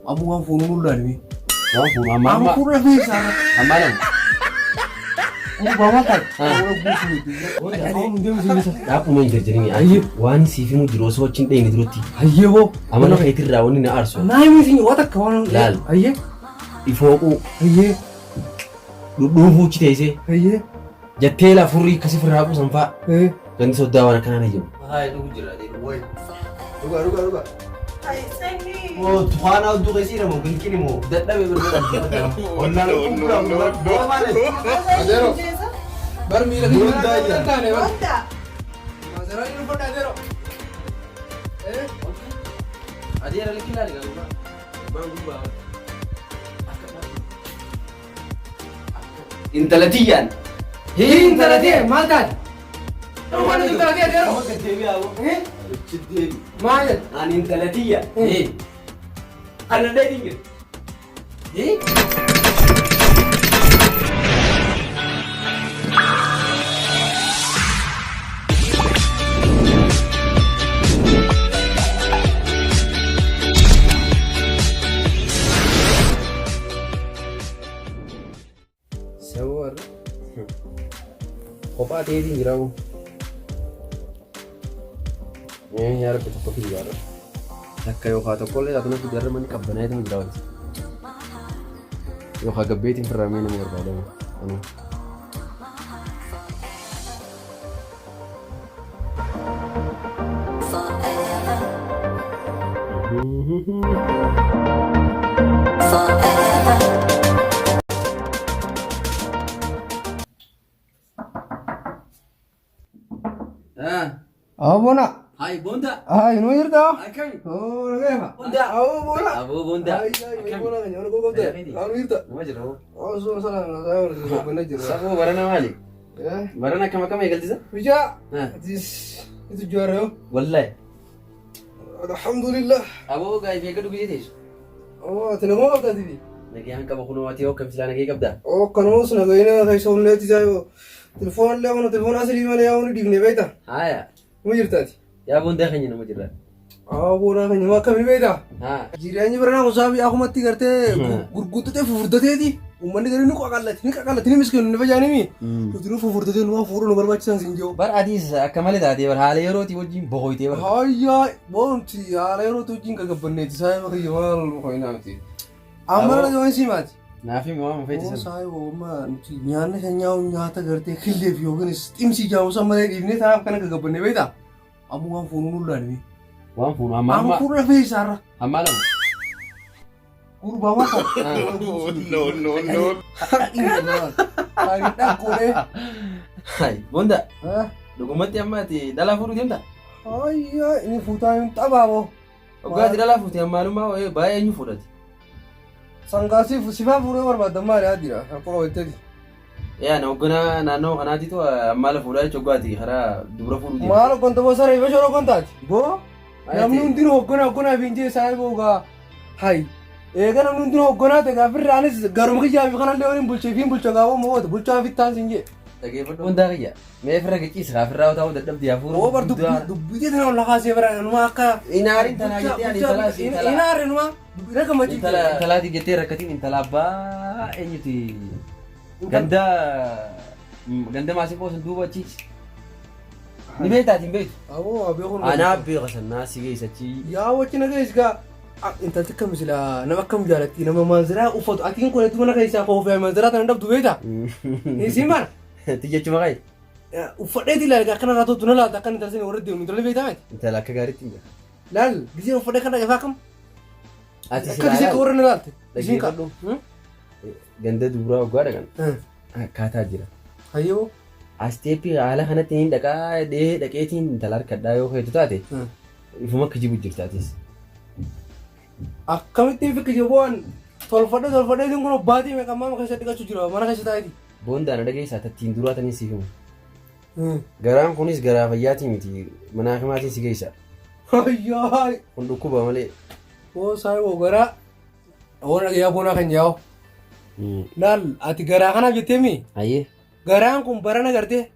Amuan funun lagi. Waan fuunu amma. Amu kurang bisa. Amma nama. Bawa kan? Akkuma hin jirjirin ayyi waan siif himu jiru osoo wajjin dhayne duratti Ayyee boo. amala feetirraa wanni na aarsu Naimi sini wata kawan. Laal. Ayyee. ifooquu Ayyee. dhudhuufuuchi teessee Ayyee. jettee lafurrii akkasii firraaquu sanfaa gandi soddaa waan akkanaan ayyamu. Hai, dhugu jira adeemu wayi. Ruga. Hai, Sandy. Oh, tufaana hudduu keessi namoo bilkini moo dadhabee birbiraa. Onnaan kubbura bu'aa malee. Adero. Barmi lagi Belum mana bayar. kan ya? Wanda. Masalah ini pun adero. Adeera likilaali galuudha. Baan gubbaa. Intala tiyyaan. Intala dia, maltan. Mana intala dia adero? Amma gaddeebi'aa moo? Chiddeebi. Maal? Ani intala tiyya. Ana dheedhin jira. Sawar. Kopaa ta'eetiin jiramu. Nyaara tokko fi jiraara. Akka yookaan tokkollee akkasumas jarramanii qabbanaayatu jiraatu. Yookaan gabbeetiin firramee nama barbaadamu. Abona. Hai, bonda. Ay, no irta. Akami. Oh, nagaya. Bonda. Abona. Aboo bonda. Ay, abona kan yana gogo de. Anu irta. Nama jira hoo. Oh, so sana na saya benar jira. Saboo barana maali? Eh, Barana akkam akkam eegaltisa? bija. Ah. Itu juara yo. Wallahi. Alhamdulillah. Aboo gaa'ii fi eeggadhu biyya teessu. Oh, tenamoo qabda tibi. Nagaan qaba kunoo ati hoo kam silaa nagee qabdaa? Oh, kanuma suna gayina kai somne ti jayo. Telefon le ono telefon asli mane ya ono digne beta. Haaya. Mu jirtati. Yaa bondaa keenya nama jirra. Abona kan nyama kami beta. Haa. Jireenyi barana usabi aku matti garte gurguddate fufurdateeti. Ummanni gari ni qaqallati ni miskinu ni fajaanimi. Utinu fufurdate nu fuuru nu barbaachisan sinjoo. Bar adiis akka malee taatee bar haala yerooti wajjin bohooytee bar. Hayya, bonti haala yeroo tujiin gagabbanneeti saa bakka maal qoynaati. Amma na simati. Naafi waan feetisan. Saa ma nyaanni kan nyaata garte killeef yookiinis ximsi jaamu sammalee dhiifnee taa'aaf kana gagabbanne beektaa? Amma waan fuunuu laalmi. Waan fuunu amma Amma fuula rafee isaarra. amma lama. Gurbaa mata. No. Ani dhaqqoodhe. Hai, bonda. Ah, Dhugumatti amma ati dhalaa fuudhu deemta? hayya inni fuutaa hin xabaabo. Waggaatti dhalaa fuute ammaalummaa baay'ee eenyu fuudhati? Sangaasiif sifaa fuudhee barbaaddan maali adira? Akkuma walteeti. Yaa na hoggana naannoo kanaatitu ammaala fuudhaa jechuun waggaatti karaa dubara fuudhu deemta. Maal gonta bosara ifa shoro gontaati? Boo? Namni hundinuu hoggana fiinjee saayiboo gaa. Hai. Eega namni hundinuu hoggana ta'e gaafirraanis garuma kiyyaa fi kanallee waliin bulchee fi bulcha gaafoo mo'oota bulchaa fittaan sinjee. Dhageeffadhu hundaa kiyya. Mee firra qicciisa kaafirraa taa'uu dadhabdi yaa fuudhu. Oo bar dubbitee tana ol lakaasee bara numa akka. Inaariin tanaa jettee ani intalaas intala. Inaari numa dubbina gammachiifte. Intalaati jettee rakkatiin intala abbaa eenyuti? Ganda maasii qoosan duuba achiiti. Ni beektaati hin beektu? Aboo beekun. Anaa beeka sannaa si geessachi. Yaa wajjin nagees gaa. Intalti kam sila nama kam jaalatti nama manziraa uffatu atiin kun itti mana keessaa koofee manziraa tana dhabdu beektaa? Isin bara. Tiyyachi maqaayi? Uffadheeti ilaalee akkana irraa toltu na laata akka intalti warra deemu intalli beektaa miti? Intala akka gaariitti hin jira. Laal gisee uffadhee kan dhaqee faakam? Ati Akka gisee ka warra na laalte. Isin ka. Ganda duuraa waggaa dhaqan. Akkaataa jira. Hayyoo. Asteeppii haala kanatti hin dhaqeetiin intala harkadhaa yoo heetu taate ifuma akka jibu jirtaatis. Akkamittiin fikki jibuun tolfadhee kun obbaatii meeqammaa keessa dhiqachuu jira mana keessa taa'eeti. Boondaan dhageessaa tattiin duraa tanii siif himu. Garaan kunis garaa fayyaatii miti manaa himaatiin si geessa. Hayyaa. Kun dhukkuba malee. Oo saayiboo garaa. Oon dhagayaa boonaa kan jaa'u. Laal ati garaa kanaaf jettee mi? Ayyee. Garaan kun barana gartee.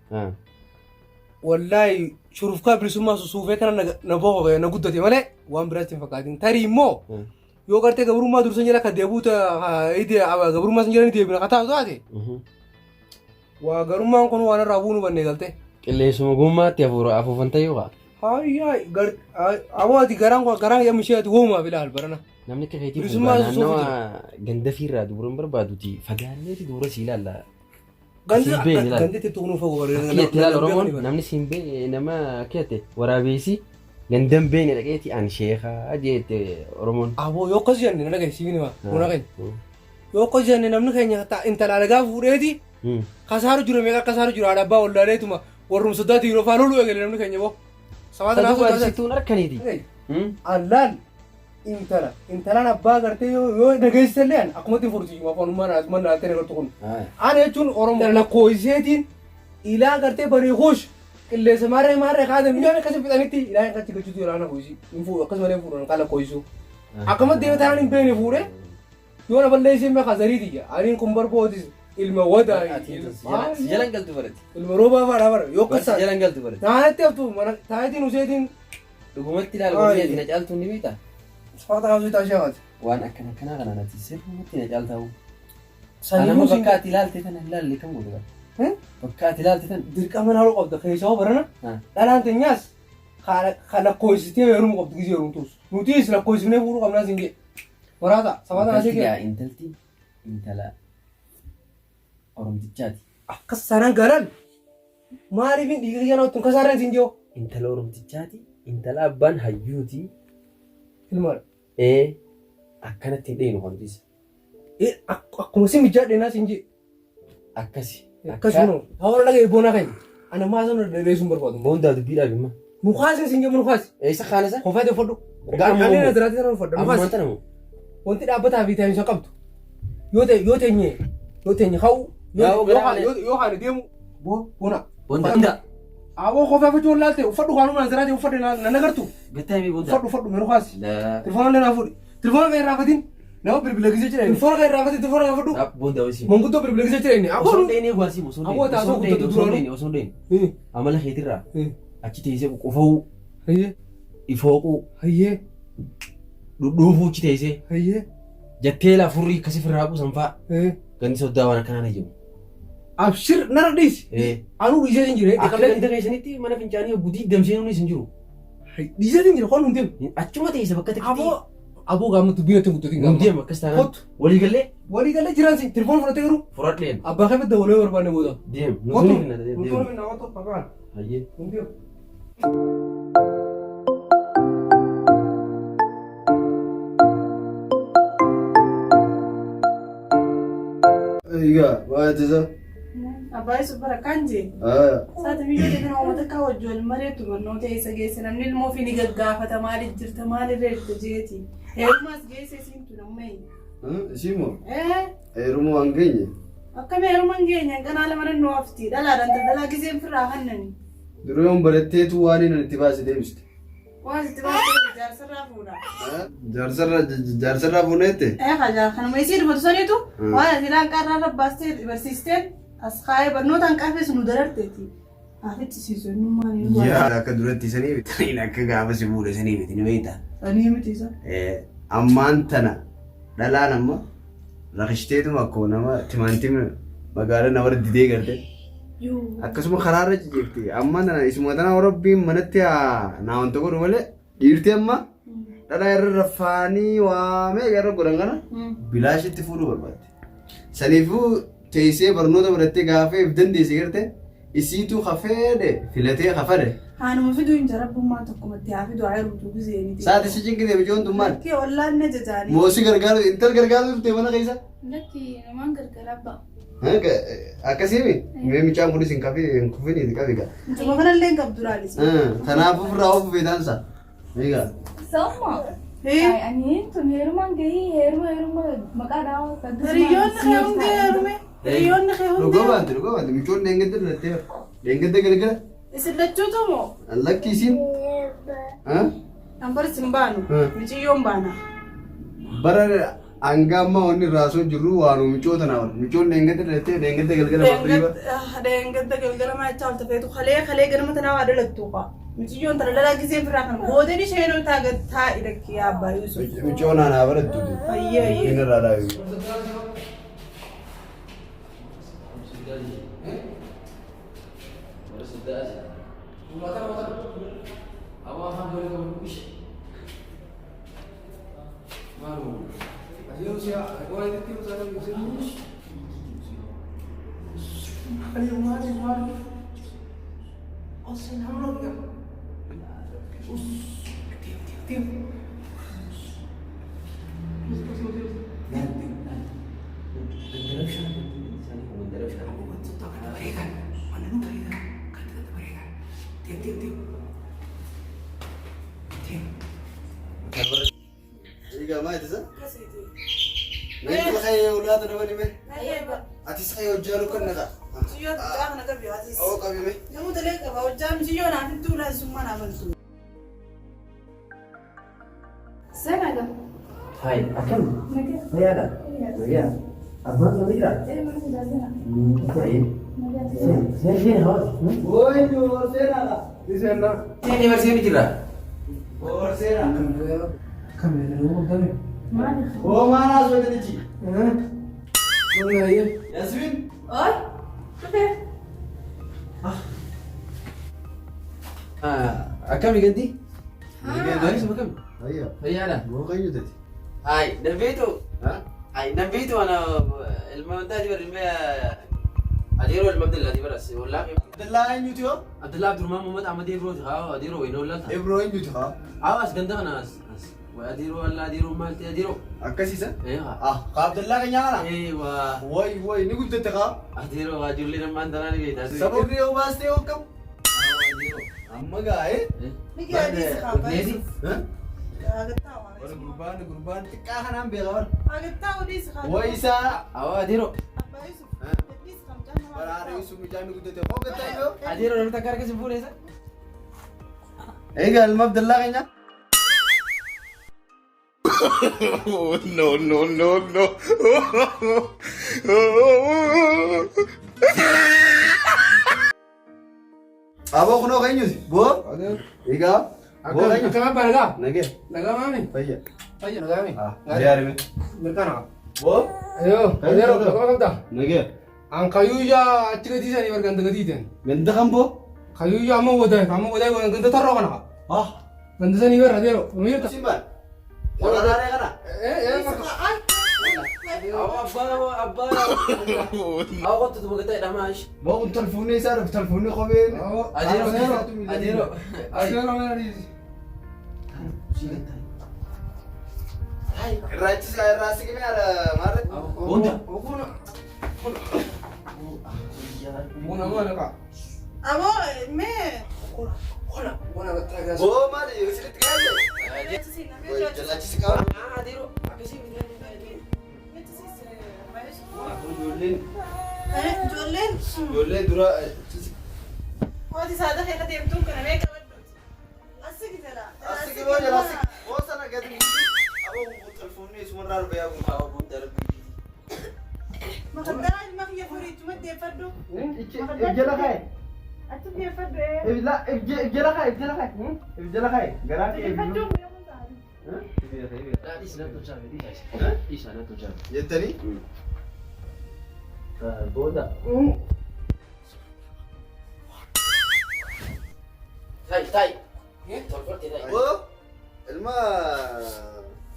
Wallaahi shurufkaa bilisummaa suufee kana na boqoqee na guddate malee waan biraatti hin fakkaatin. Tarii immoo yoo gartee gabrummaa dursan jala ka deebuuta gabrummaa san jiranii deebina kataa taate waa garummaan kun waan irraa buunu bannee galte qilleensuma gummaatti afuufan ta'uu qaba. Awaati garaan yammisheeti woomaa bilaal barana. Namni akka keetii naannawa ganda fiirraa duuran barbaaduti fagaanneeti duura sii ilaalla. Gandi tuqnuu fagoo barreeffama. Akkiyyatti ilaala Oromoon namni siin bee nama akkiyyatti waraabeessi gandan beene dhaqeeti an sheekaa jeette Oromoon. Aboo yoo akkas jenne na dhagayeessiifni maa buna keenya. Yoo akkas jenne namni keenya intala alagaa fuudheeti kasaaru jiru meeqa kasaaru jiru haadha abbaa wallaaleetuma warrum sodaati yeroo faa loluu eegale namni keenya boo. Sababa naasuun harkaniiti. Allaan intalaan abbaa gartee yoo dhageessisallee akkuma itti furtii afaanummaan asuma naaltee nagartu kun. Ana jechuun Oromoo lakkooyiseetiin ilaa gartee barii hoosh qilleensa maarree kaatan miidhaan akkasii fixanitti ilaa hin qachi gachuutu ilaa na kooyisii akkasumalee fuudhan kan lakkooyisuu. Akkuma deemee taanaan hin beekne fuudhee yoo na balleessee meeqa zariiti aniin kun barbaadis ilma wadaa jalan galtu barati ilma roobaa faadhaa bara yoo akkasa jalan galtu barati taa'etti haftu mana taa'etiin useetiin dhugumatti ilaalu na caaltu ni beektaa Sifata haasuu taasisa waati. Waan akkana kanaa natti sirriitti na caaltaa'u. Sanamuu bakka ati ilaalte tana ilaalle kan godhu bara. Bakka ati ilaalte tana dirqama naaluu qabda keessaa barana. Dhalaan teenyaas kan lakkoofsitee heerumuu qabdu gisee heerumtuus. Nutis lakkoofsifnee fuudhuu qabnaa siin ga'e. Waraata safata naasee kee. Intalti intala Oromtichaati. Akkas sanaan garan maaliif hin dhiiga yana ottuun kasaarreen siin jiru. Intala Oromtichaati intala abbaan hayyuuti. Ilmaadha. Akkanatti hin dheenu hambiisa. Akkuma si mijaadheenaa siin jee. Akkasi. Akkasuma haala dhaga'ee boonaa keenya. Ana maasaan dheereessuun barbaadu. Boondaa dubbiidhaaf himma. Mukaasni siin jee mukaasni. Isa kaanasa? Kofaatee fodhu. Gaammoo. Ani asirratti sana fodha. Ammaan tana moo? Wanti dhaabbataa fi taa'imsa qabdu. Yoo teenye hawwu. Yoo haala deemu. Boona. Boondaa. Aboo kofaa fi joon laalte uffadhu kaanuma asirratti uffadhe na nagartu. Gattaa'imii boondaa. Uffadhu meeru kaasi. Telefoona illee naa fuudhi. Telefoona kan irraa fatiin. Nama bilbila gisee jira inni. Telefoona kan irraa fatiin telefoona kan fudhu. Boondaa wasi. Manguddoo bilbila gisee jira inni. Osoo dheeni gwaasi osoo dheeni. Aboo taasoo guddatu duraan. Osoo dheeni. Amala keetirraa. Achi teessee qofa'uu. Hayyee. Ifooquu. Hayyee. Dhudhuufuu achi teessee. Hayyee. Jettee lafurrii akkasii firraa quusan fa'a. Gandi soddaa waan akkanaan ajjamu. Abshir nara dhiisi. Anuu dhiisee hin jirre. Akka ganda keessanitti mana fincaanii gudii damseenuunis hin jiru. Dhiisee hin jirre qoon hundi. Achuma teessa bakka ta'e. Aboo gaamatu biyyatti guddatu. Hundi akkas taanaan. Waliigallee jiraan si telefoon fudhatee garuu. Fudhadheen. Abbaa kamitti dabalee barbaanne booda. Deem. Nuti minna waan tokko fakkaan. Hayyee. Hundi. Iya, waa tisa. Abbaa Subara Kanjee. Saati biyya kana uummata akka wajjin mareetu barnoota eessa geesse namni ilmoo fi ni gaggaafata maaliif jirta maalirra jirta jeeti. Heerumaas geesse siintu namni. Isimoo? Heeruma waan geenye. Akkami heeruma hin geenye ganaa lama nannoo hafti dhalaadhaan daldalaa giseen firraa hannani. Duroon baratteetu waan inni itti baase deebiste. Waan itti baase jaarsarraa fuudha. Jaarsarraa fuuneette? Hajaa kanuma isii dubatu saniitu waan ati laan qarraa rabbaastee barsiisteen as kaayee barnootaan qaafee sunu dararteeti. Afitti siisu ennummaan hin goone. Yaa akka duratti isanii bitaniin akka gaafa si fuudhe isanii biti ni beektaa? Ani miti isa. Ammaan tana dhalaan amma rakishiteetuma akkoo nama timaantima magaalaa nama didee garte. Akkasuma karaarra jijjiirti. Ammaan tana isuma tana Orobbiin manatti naa wanta godhu malee dhiirti amma dhalaa irra raffaanii waamee gara godhan kana bilaashitti fuudhuu barbaadde. Saniifuu teessee barnoota barattee gaafee if dandeesse garte isiitu hafeedhe filatee hafade. Haanuma fiduu hin jarabbummaa tokkumatti haa fiduu haa heeruutu gisee miti. Saati si cinkitee bijoon tummaan. Lakkee ollaan na jajaanii. Moosi gargaaru intal gargaaru turte mana keessa. Lakkee namaan gargaara abbaa. Akkasimi mee michaan kunis hin kufini qabi gaa. Mucuma kanallee hin qabdu raalis. Kanaafuu ofirraa of beekansa. Egaa. Somma. Ani tun heerumaan gahii heeruma maqaa dhaawaa. Hiriyoonni kee hundi heerume. Hiriyoonni kee hundi. Dhugaa baante michoon deengedde filattee deengedde galgala. Isin lachuutu moo? Lakki isin. Nambar isin baanu. Miciyyoon baana. Bara angamma wanni raasoo jirru waanuu michoota naa wal michoon deengedde filattee deengedde galgala. Deengedde galgala maa itti haalta feetu kalee ganama tanaa waa dhalattu qaa. Miciyyoon tana dhalaa gisee firaa kan boodeen isheen taa idakki abbaa Yusuf. Michoon aanaa barattu. Ayyee ayyee. Inni irraa dhaabi. ما يتزا؟ نحن خير أولادنا بني مه. أتيس خير وجارو كنا كا. Miciyyoon taa kana qabi ati. أو كابي مه. Namoota lee qaba hojjaa miciyyoon ati tuulaa summaa naa baltu. Senaga. Hai, akan. Naga. Saya ada. Ya. Abang lagi tak? Masih dah sana. Baik. Naga. Saya haus. Woi, tu orang lah. This is not. Ini versi ni kira. Orang sera. Come here. Mana? Oh, mana sudah ni ci? Mana ya? Yasmin. Oi. Okey. Akam diganti? Diganti. Hari semua kam. Ayah. Saya ada. Mau kayu tadi. Hai, nabi itu. Hah? Hai, nabi itu ana المنتج بالمية أديرو المبدل اللي برا سي ولا Adalah yang itu. عبد الله عبد الرحمن محمد عمدي برو ها أديرو وين ولا Ebro yang itu ha. أواس جندا أنا وأديرو ولا أديرو مالتي أديرو Akasih sa? إيه Ah, Abdullah kan yang mana? أيوة Woi, ni gud tete ka? أديرو أجولي لما أنت أنا نبي تاسي Sabab dia ubah stay okam. أديرو Amma ga eh? Niki adi si qaba. Nedi? Hah? Agatta wa. Orang gurban tikahan am begar. Agatta odi si qaba. Woi sa. أو أديرو Abbaa Yusuf. Edi si qaba janna. Barare isu mujani gud tete. Mau kata itu? أديرو لما تكار كسبور إيسا Eh gal Abdullah kan ya? no. Abo kuno kan yus? Bo? Ada. Iga? Bo kan yus? Akam apa naga? Nage. Naga mami. Paya. Ayo naga mami. Ah, biar me. Berkana. Bo? Ayo, ayo, naga mami. Nage. Ang kayuya at sika di sa ni berganda gaditin. Ganda kan bo? Kayuya mo waday ko ganda taro kana. Ah, Ganda sa ni ber adero. Umir ta. simpan. Orang ada kana? أو أبا أو قلت تبغى تقطع دماش Bo un telefoni sar, telefoni kobel. أديرو Asero meri. Racis rasi kami ada maret. Bunda. Buna mana ka? Abo me. Buna ka taga. Bo mari, sikit kali. Si na me. Woi, jelas sikau. أديرو أكسي من Jolin, Jolleen. jolin dura. Odi saada kee qadeemtuun kana mee qabadhu. Asii gitala. Asik bo jelas. Bo sana gadi. Abo telefoni semua rar be aku. أو بودا ربي Maqaddaa ilma kiyya furiitu maddeeffadhu. Ijala kai. Atu deeffadhu ee. Ibla ijala kai. Ijala kai. Garak Deeffadhu iblu. yoo taa'u. لا دي سنة تجارب دي دي سنة تجارب Yentani? بودا تاي تلفرتي تاي Bo, elma.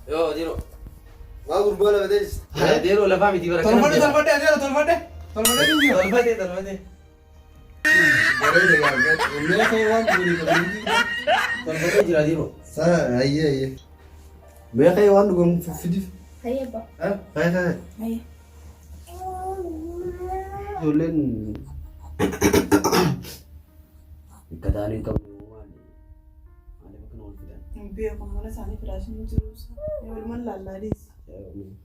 يو أديرو Ma gurbala bedes. أديرو لا فامي تبارك Tolfate adero tolfate. Tolfate tinggi. تلفرتي Boleh deh kan. Ini kayak wan guri guri. تلفرتي جرا أديرو Sa, iya. Be kayak wan gum fidi. Saya ba. Hah? Kayak. Ay. Jolin. كذلك كم أنا بكون ولدا Beeku mana isaanii firaashin jiruusa. Yoo ilma lallaadis.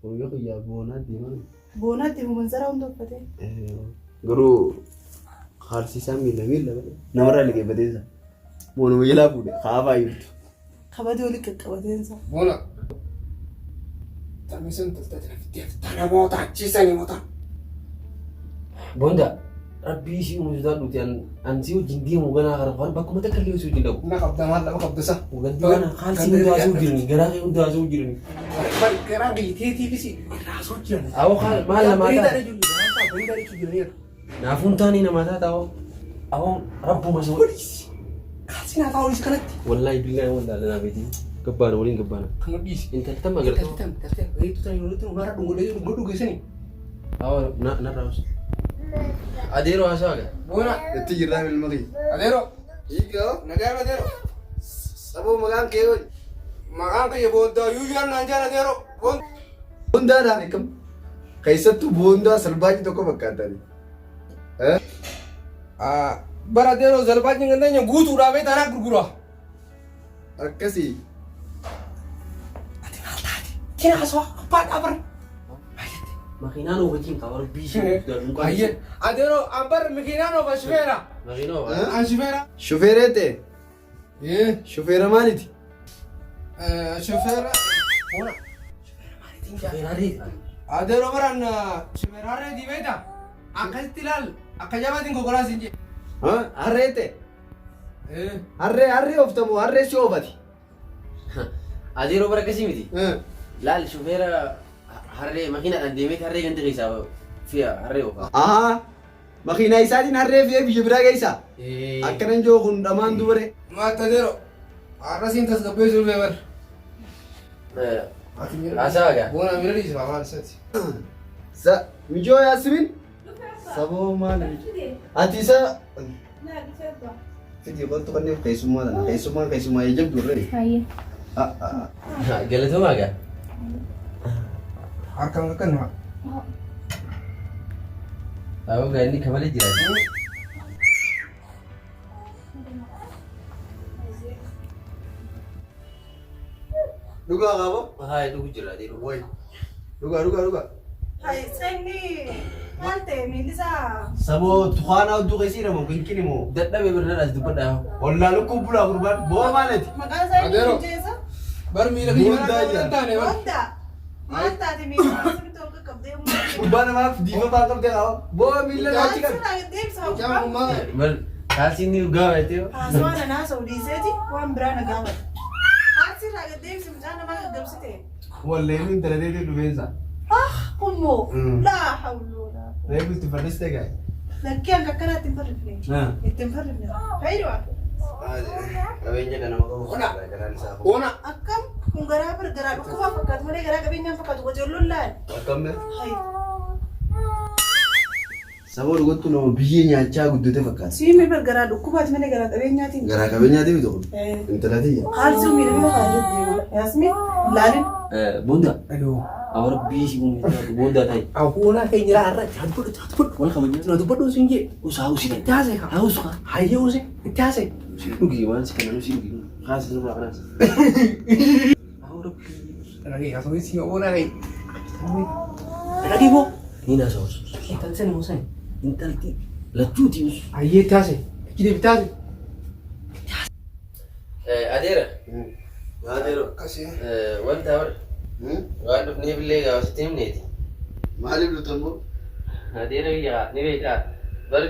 Koyo ya bona di mana? Boonaatti mumansara hunda uffatee. Guru harsiisa miila namarraa liqee bateessa. Moonuma jalaa fuudhe kaafaa jirtu. Kabadii olii qaqqabateensa. Buna. Tamisun tolfate namoota achiisanii moota. بوندا rabbii si umuusisaa dhuti an si wajjin deemu ganaa kana waan bakkuma takka illee si wajjin dhabu. Na qabda maal lama qabda sa. Wagantii kana haalsi hundi haasa'u jirani garaa kee hundi haasa'u jirani. Garaa biyyi fi si haasa'u jirani. Awoo maal namaa ta'a? Bareedaa jirani. Naafuun taanii namaa ta'a ta'oo. Awoo rabbuma isa waliis. Kaasi naa ta'uu kanatti. Wallaahi billahi wallaahi lanaa beeti. Gabbaana waliin gabbaana. Kan dhiisi. Intalli tamma agartoo. Reetu tan yoo ta'u mara dhungoo geessanii. Awoo narraas. Adeeroo haasa'a gaa. Boona. Itti jirraa milmaqii. Adeero. Hiikoo. Nagaa adeero. Saboo maqaan kee hoji. Maqaan kiyya boondaa yoo jiran naan jaan adeero. Boondaadhaan eekam. Keessattuu boondaa salbaajii tokko fakkaatani. Bara adeero salbaajii kan ta'e guutuudhaa beektaa naa gurgura. Akkasii. Ati maal taati? Kina haasawaa abbaa dhaabara. Makiinaan ofatiin qaba rabbii ishee guddaa Ayyee adeero ambar makiinaan ofa shufeera. Makiinaa ofa. An shufeera. Shufeeree ta'e. Shufeera maaliiti? Shufeera. Boona. Shufeeraarii. Adeero baran shufeeraalee dibeeta. Akkasitti ilaal akka jabaatiin kokolaasin jee. Harree ta'e. Harree ooftamu harree si oofati. Adeeroo bara akkasii miti. Laal shufeera harree makiinaadhaan deemee harree ganda keessaa fi'a harree oofaa. Makiinaa isaatiin harree fi'ee biyya biraa geessaa. Akkanan joo kun dhamaan dubare. Maata adeero harrasiin tasgabbeessuuf beebar. Haasa'a gaa. Boona miira dhiisifaa maal isaati. Mijoo yaasimin. Saboo maal? Ati isa. Fidii qoltu kanneen keessummaa dha. Keessummaa ejjabdu irree. Hayyee. Galatoomaa gaa. Harkaan kakkanuma. Awoo gaa inni kamalee jira. Dhugaa qaba. Haa dhugu jira adeeroo. Wayi. Dhugaa. Hai, seni maal ta'e miilisaa? Saboo tuqaanaa hedduu keessi hidhamu kinkin immoo. Dadhabee birnaadhaas dubbadhaa. Wallaa lukkuu bulaa gurbaan boo maalati? Maqaan isaa Adeero. eenyu jeesa? Bar miira kiyya Boondaa mana jira. kan taane bar. Wanda. Maal taate miilaa? Sirriitti ol qaqqabdee uumaa. Gurbaa namaaf diimaa baa qabdee qaba. Boo miila laachi qabu. Sirraa deebisa Jaan hogguu. kummaa Mal kaalsiin ni dhugaa baatee. Haasawaa nanaa sa'u dhiiseeti waan biraa na gaafata. Haati sirraa deebisa mucaa namaa gaggabsite. Wallee nu intalateetii dhufeensa. Kummoo. Laa hawloola. Reefu itti fardistee gaa'e. Lakkii hanga akkanaatti hin farrifne. Itti hin farrifne. Fayyadu akka. Qabeenya kana maqaa garaan isaa. Boona. Akkam kun garaa bar garaa dhukkubaa fakkaatu malee garaa qabeenyaan fakkaatu qocolloon laal. Akkamne? Hayi. Saboo dhugattu nama biyyee nyaachaa guddate fakkaata. Siimii bar garaa dhukkubaati malee garaa qabeenyaatiin. Garaa qabeenyaati miti kun. Intalatiyya. Haalli sun miidhagina fa'aa jirti. Yaasmi laalin. Bunda. Aduh. Awara bisi uumisa bunda tai. Aku nak kaya nyerah cepet. Wal kamu Nak cepet dong singgih. usaha usi kan. Tiasa kah? Haus kan. Hayo sih. Tiasa. Lu gimana sih kan lu sih lu. Khas lu belakang. Awara Lagi kasih isi orang lagi. lagi bu. Ini sos. Kita sen mau sen. Intal ti. Lajuti us. Ayo tiasa. Kita tiasa. Adera. Adero. Kasih. Wanta awar. Waan dhufnee billee gaafasitee himneeti. Maaliif dhuftan boo? Adeera biyya ni beekaa. Bar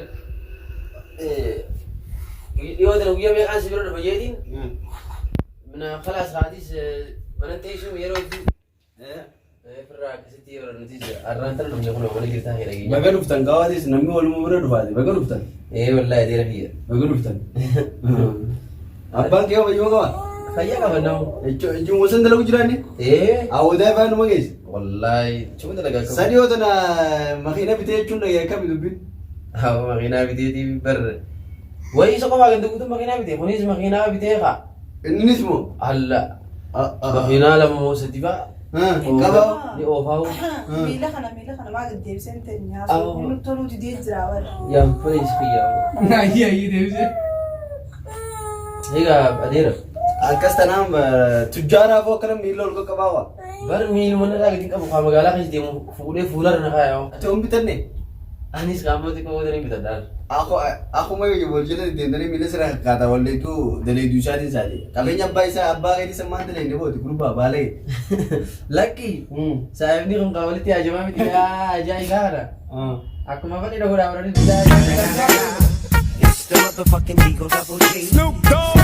dhiyootan guyyaa meeqaan si bira dhufa jeetiin. Mana khalaas haatis mana teessum yeroo itti. Firraa akkasitti yeroo nuti arraan tana dhufne kun wali jirtaa hidha geenya. Baga dhuftan gaawaatis namni walumaa bira dhufaate baga dhuftan. Wallahi adeera biyya. Baga dhuftan. Abbaan kee wayyoo qaba? Fayyaa qaba namu. Ijjuun wasan dalagu jiraanne? Awwadaa ifaan numa geesse. Wallahi cuma dalagaa qabu. Sadii yoo tana makiina bitee jechuun dhagee akkami dubbin? Haa makiinaa biteetii bar. Wayi isa qofaa kan dubbatu makiinaa bitee kunis makiinaa bitee kaa. Innis moo? Alla. Makiinaa lama moo sadi fa'a. Qaba. Ni oofaa. Miila kana maa gaddeebiseen ta'e nyaasuu inni toluu didee jira warra. Yaan fayis fiyyaa. Ayo deebisee. Egaa adeera. Akkas tanaan tujjaaraa foo akkana miila ol qaqqabaa waa. Bar miiluma irraa gadi qabu kaa magaalaa keessa deemu fuudhee fuularra na kaayaa. Ati on bitanne? Anis kamu tuh dari kita dar. Aku mau ijoollee deemtanii miila sirraa akkaataa walleetu daleeduu isaatiin isaati. Qabeenya abbaa keetii sammaan dalee booti gurbaa baalee. Lucky. Saya ini kung kawali ti aja mami tidak aja igara. Aku mau kan tidak udah berani tidak. It's the motherfucking Eagle Double G. Snoop Dogg.